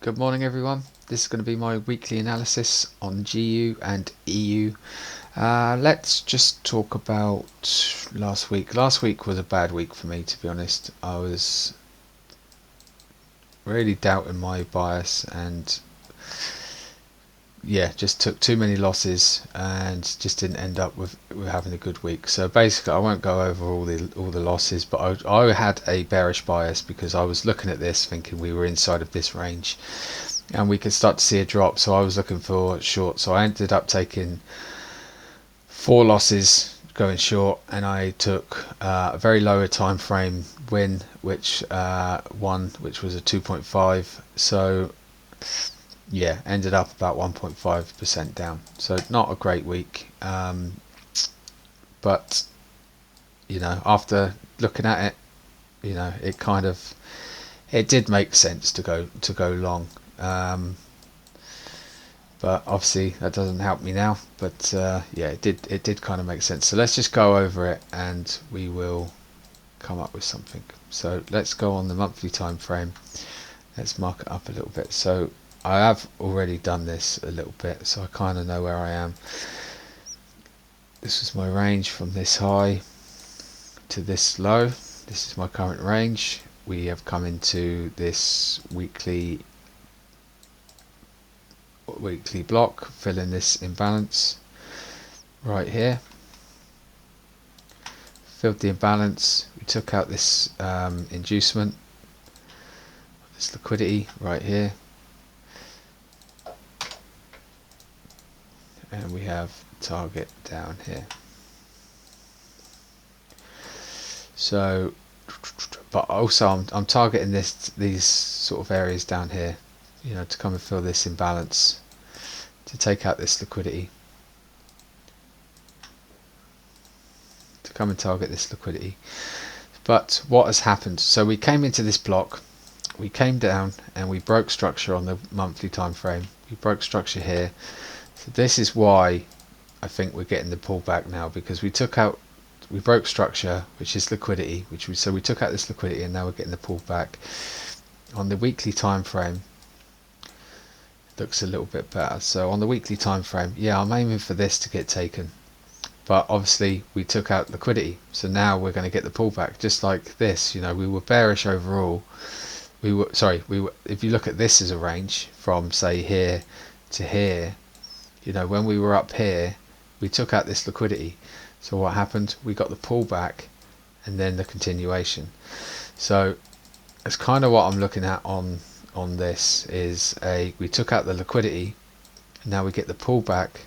Good morning everyone. This is going to be my weekly analysis on GU and EU. Let's just talk about last week. Last week was a bad week for me, to be honest. I was really doubting my bias and yeah, just took too many losses and just didn't end up with having a good week. So basically, I won't go over all the losses, but I had a bearish bias because I was looking at this thinking we were inside of this range and we could start to see a drop. So I was looking for short. So I ended up taking 4 losses going short, and I took a very lower time frame win, which which was a 2.5. So yeah, ended up about 1.5% down. So not a great week, but after looking at it, it did make sense to go long. But obviously that doesn't help me now. But yeah, it did kind of make sense. So let's just go over it and we will come up with something. So let's go on the monthly time frame. Let's mark it up a little bit. So I have already done this a little bit, so I kind of know where I am. This was my range from this high to this low. This is my current range. We have come into this weekly block, filling this imbalance right here. Filled the imbalance. We took out this inducement, this liquidity right here, and we have target down here. So, but also I'm targeting these sort of areas down here, to come and fill this imbalance, to take out this liquidity, to come and target this liquidity. But what has happened? So we came into this block, we came down and we broke structure on the monthly time frame. We broke structure here. So this is why I think we're getting the pullback now, because we broke structure, which is liquidity, so we took out this liquidity, and now we're getting the pullback. On the weekly time frame, looks a little bit better. So on the weekly time frame, yeah, I'm aiming for this to get taken, but obviously we took out liquidity, so now we're going to get the pullback just like this. We were bearish overall. If you look at this as a range from say here to here, when we were up here, we took out this liquidity. So what happened? We got the pullback and then the continuation. So that's kind of what I'm looking at on this. We took out the liquidity, and now we get the pullback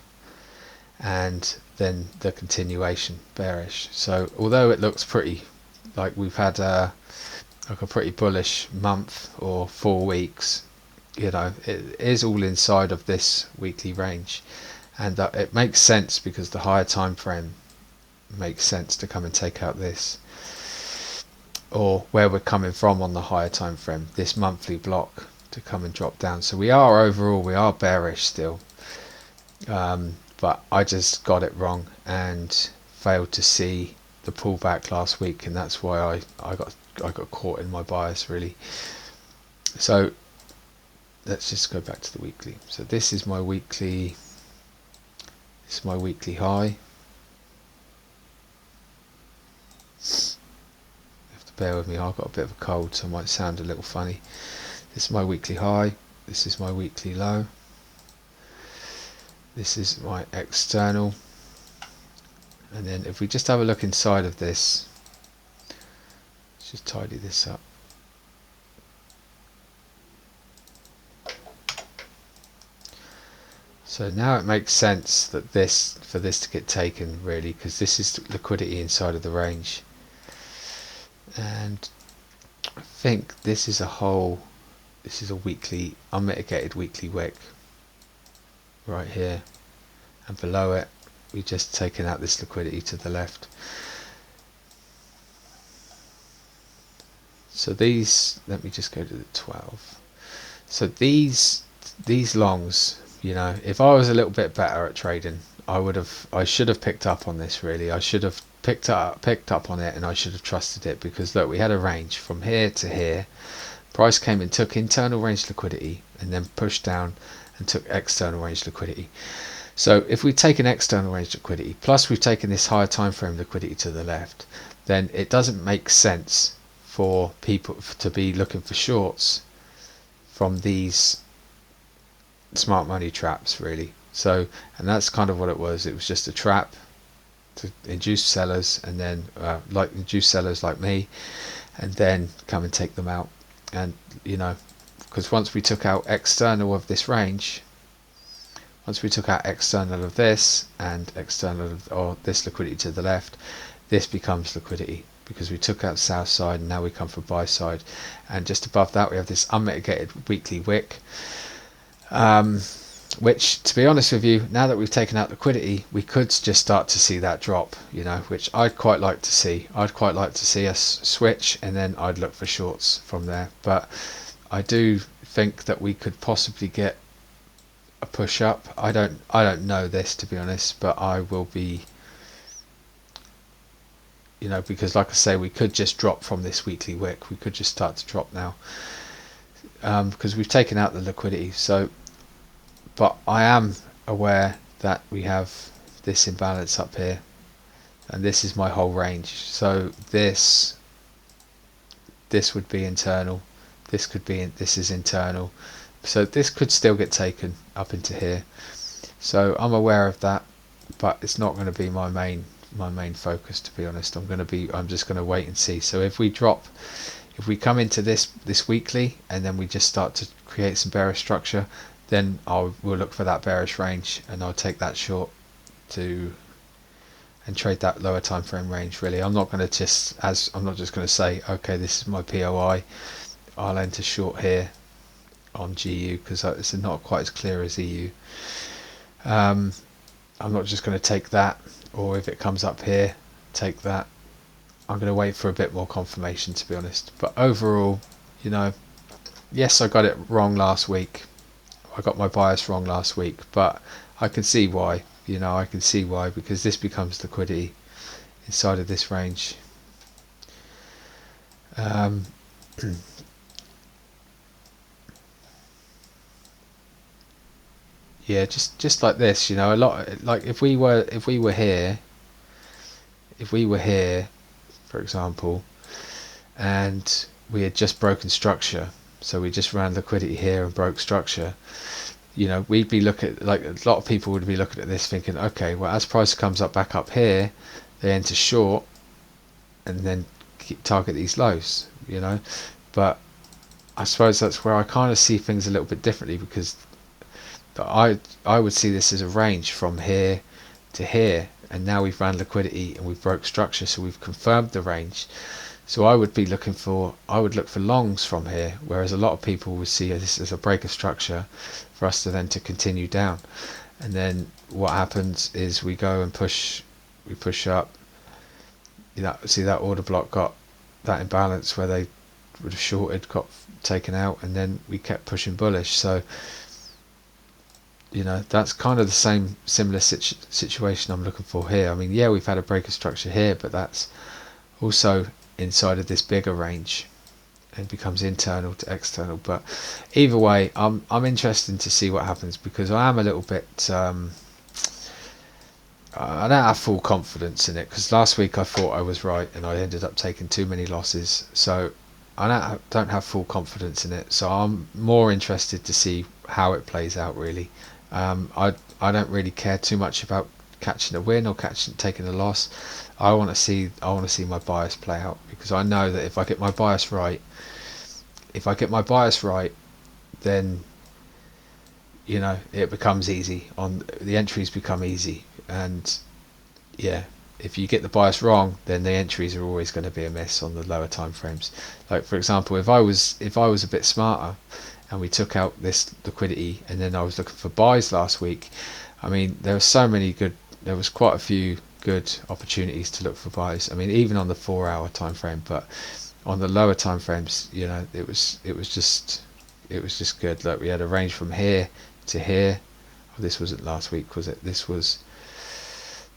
and then the continuation bearish. So although it looks pretty like we've had like a pretty bullish month or 4 weeks, it is all inside of this weekly range, and it makes sense because the higher time frame makes sense to come and take out this, or where we're coming from on the higher time frame, this monthly block, to come and drop down. So we are bearish still, but I just got it wrong and failed to see the pullback last week, and that's why I got caught in my bias really. So let's just go back to the weekly. So this is my weekly high. You have to bear with me, I've got a bit of a cold, so it might sound a little funny. This is my weekly high, this is my weekly low, this is my external, and then if we just have a look inside of this, let's just tidy this up. So now it makes sense that for this to get taken really, because this is liquidity inside of the range, and I think this is a weekly, unmitigated weekly wick right here, and below it we've just taken out this liquidity to the left. So let me just go to the 12. So these longs, if I was a little bit better at trading, I should have picked up on this really. I should have picked up on it, and I should have trusted it, because look, we had a range from here to here, Price came and took internal range liquidity and then pushed down and took external range liquidity. So if we've taken external range liquidity plus we've taken this higher time frame liquidity to the left, then it doesn't make sense for people to be looking for shorts from these smart money traps, really. So, and that's kind of what it was. It was just a trap to induce sellers, and then like induce sellers like me, and then come and take them out. And because once we took out external of this range, once we took out external of this and external or this liquidity to the left, this becomes liquidity because we took out south side and now we come for buy side. And just above that we have this unmitigated weekly wick, which, to be honest with you, now that we've taken out liquidity, we could just start to see that drop, which I'd quite like to see. I'd quite like to see us switch and then I'd look for shorts from there. But I do think that we could possibly get a push up. I don't know this, to be honest, but I will be, because like I say, we could just drop from this weekly wick. We could just start to drop now because we've taken out the liquidity. So, but I am aware that we have this imbalance up here, and this is my whole range. So this would be internal. This is internal. So this could still get taken up into here. So I'm aware of that, but it's not going to be my main focus, to be honest. I'm just going to wait and see. So if we come into this weekly and then we just start to create some bearish structure, then we'll look for that bearish range and I'll take that short and trade that lower time frame range. Really, I'm not just going to say, okay, this is my POI, I'll enter short here on GU, because it's not quite as clear as EU. I'm not just going to take that, or if it comes up here, take that. I'm going to wait for a bit more confirmation, to be honest. But overall, yes, I got it wrong last week. I got my bias wrong last week, but I can see why. I can see why, because this becomes liquidity inside of this range. Yeah, just like this, a lot, like if we were here, for example, and we had just broken structure, so we just ran liquidity here and broke structure, we'd be looking, like a lot of people would be looking at this thinking, okay, well, as price comes up back up here, they enter short and then target these lows, but I suppose that's where I kind of see things a little bit differently, because I would see this as a range from here to here, and now we've ran liquidity and we've broke structure, so we've confirmed the range. So I would look for longs from here, whereas a lot of people would see this as a break of structure for us to then continue down. And then what happens is we go and push up. See that order block got that imbalance where they would have shorted, got taken out, and then we kept pushing bullish. So that's kind of the similar situation I'm looking for here. I mean, yeah, we've had a break of structure here, but that's also inside of this bigger range and becomes internal to external. But either way, I'm interested to see what happens, because I am a little bit I don't have full confidence in it, because last week I thought I was right and I ended up taking too many losses. So I don't have full confidence in it. So I'm more interested to see how it plays out, really. I don't really care too much about catching a win or taking a loss. I want to see my bias play out, because I know that if I get my bias right, then it becomes easy. The entries become easy, and yeah, if you get the bias wrong, then the entries are always going to be a miss on the lower time frames. Like, for example, if I was a bit smarter and we took out this liquidity and then I was looking for buys last week, I mean, there was quite a few good opportunities to look for buys. I mean, even on the 4-hour time frame, but on the lower time frames, it was just good. Like, we had a range from here to here. Oh, this wasn't last week, was it? This was,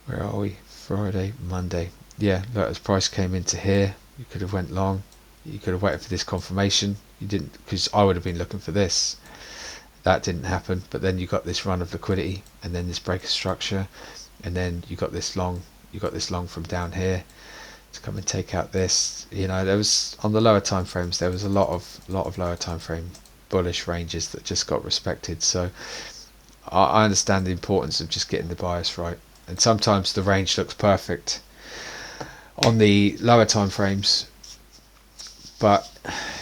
where are we? Friday, Monday. Yeah, look, as price came into here, you could have went long. You could have waited for this confirmation, You didn't, because I would have been looking for this. That didn't happen, but then you got this run of liquidity, and then this break of structure, and then you got this long. You got this long from down here to come and take out this. You know, there was on the lower time frames. There was a lot of lower time frame bullish ranges that just got respected. So I understand the importance of just getting the bias right. And sometimes the range looks perfect on the lower time frames, but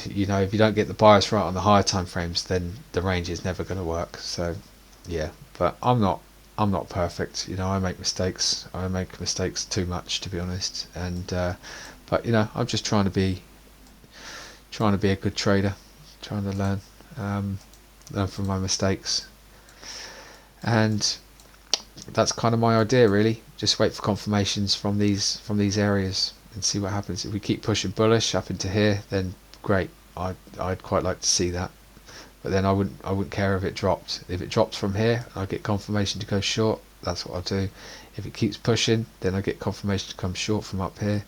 you know, if you don't get the bias right on the higher time frames, then the range is never going to work. So yeah, but I'm not perfect. You know, I make mistakes. I make mistakes too much, to be honest. And but you know, I'm just trying to be a good trader, trying to learn from my mistakes. And that's kind of my idea, really. Just wait for confirmations from these areas and see what happens. If we keep pushing bullish up into here, then great. I'd quite like to see that. But then I wouldn't care if it dropped. If it drops from here, I get confirmation to go short. That's what I'll do. If it keeps pushing, then I get confirmation to come short from up here.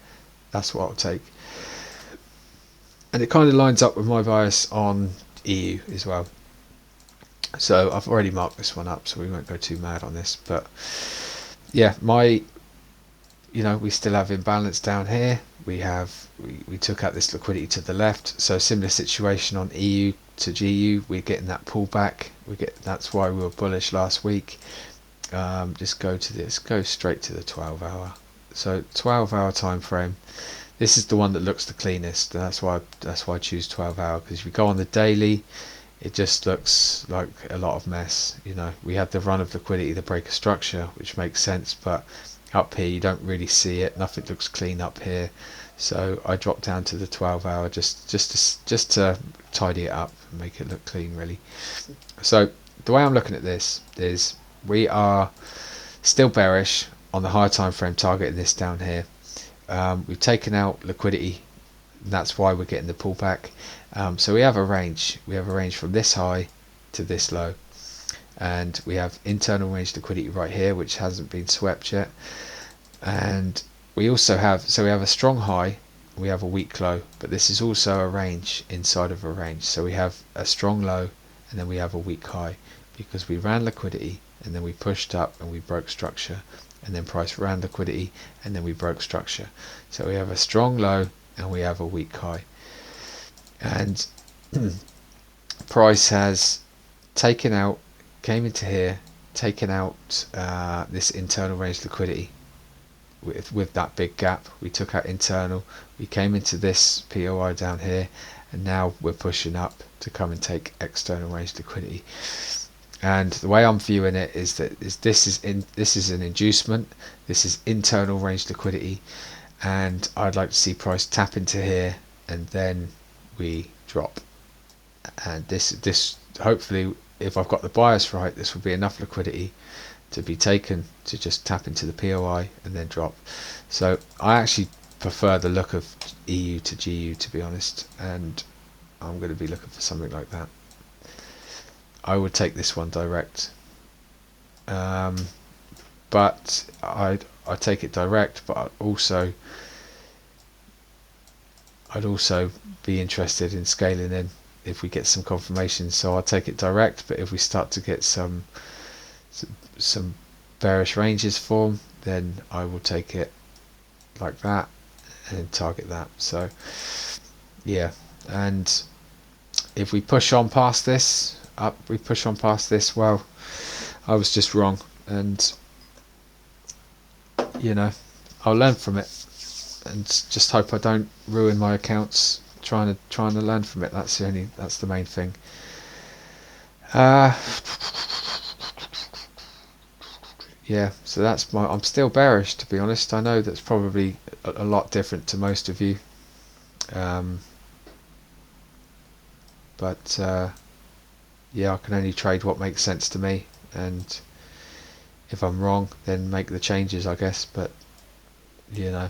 That's what I'll take. And it kind of lines up with my bias on EU as well. So I've already marked this one up, so we won't go too mad on this. But yeah, you know, we still have imbalance down here. We took out this liquidity to the left. So similar situation on EU to GU. We're getting that pullback. That's why we were bullish last week. Just go to this. Go straight to the 12-hour. So 12-hour time frame. This is the one that looks the cleanest. That's why I choose 12-hour, because if we go on the daily, it just looks like a lot of mess. You know, we had the run of liquidity, the break of structure, which makes sense, but up here you don't really see it. Nothing looks clean up here, so I dropped down to the 12-hour just to tidy it up and make it look clean, really. So the way I'm looking at this is we are still bearish on the higher time frame, targeting this down here. We've taken out liquidity, and that's why we're getting the pullback. So we have a range. We have a range from this high to this low, and we have internal range liquidity right here, which hasn't been swept yet. And we also have we have a strong high, we have a weak low, but this is also a range inside of a range. So we have a strong low, and then we have a weak high, because we ran liquidity and then we pushed up and we broke structure, and then price ran liquidity and then we broke structure. So we have a strong low and we have a weak high. And price has came into here, taken out this internal range liquidity with that big gap. We took out internal, we came into this POI down here, and now we're pushing up to come and take external range liquidity. And the way I'm viewing it is that this is an inducement. This is internal range liquidity, and I'd like to see price tap into here and then we drop. And this hopefully, if I've got the bias right, this will be enough liquidity to be taken to just tap into the POI and then drop. So I actually prefer the look of EU to GU, to be honest, and I'm going to be looking for something like that. I would take this one direct, but I take it direct, but I'd also be interested in scaling in if we get some confirmation. So I'll take it direct, but if we start to get some bearish ranges form, then I will take it like that and target that. So yeah, and if we push on past this, well, I was just wrong, and you know, I'll learn from it and just hope I don't ruin my accounts trying to learn from it. That's the main thing. Yeah, so I'm still bearish, to be honest. I know that's probably a lot different to most of you, but yeah, I can only trade what makes sense to me, and if I'm wrong, then make the changes, I guess. But you know,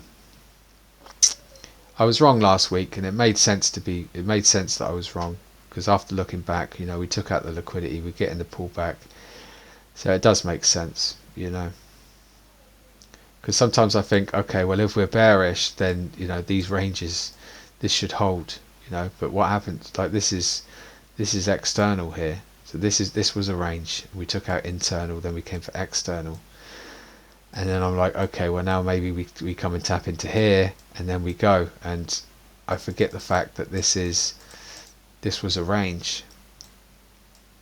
I was wrong last week, and it made sense that I was wrong, because after looking back, you know, we took out the liquidity, we're getting the pullback, so it does make sense, you know. Because sometimes I think, okay, well, if we're bearish, then you know, these ranges, this should hold, you know. But what happened, like this is external here, so this was a range. We took out internal, then we came for external, and then I'm like, okay, well now maybe we come and tap into here, and then we go, and I forget the fact that this was a range,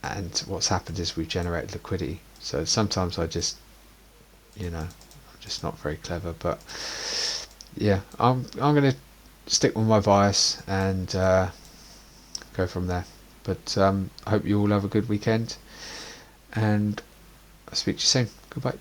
and what's happened is we've generated liquidity. So sometimes I just, you know, I'm just not very clever. But yeah, I'm gonna stick with my bias and go from there. But I hope you all have a good weekend, and I'll speak to you soon. Goodbye.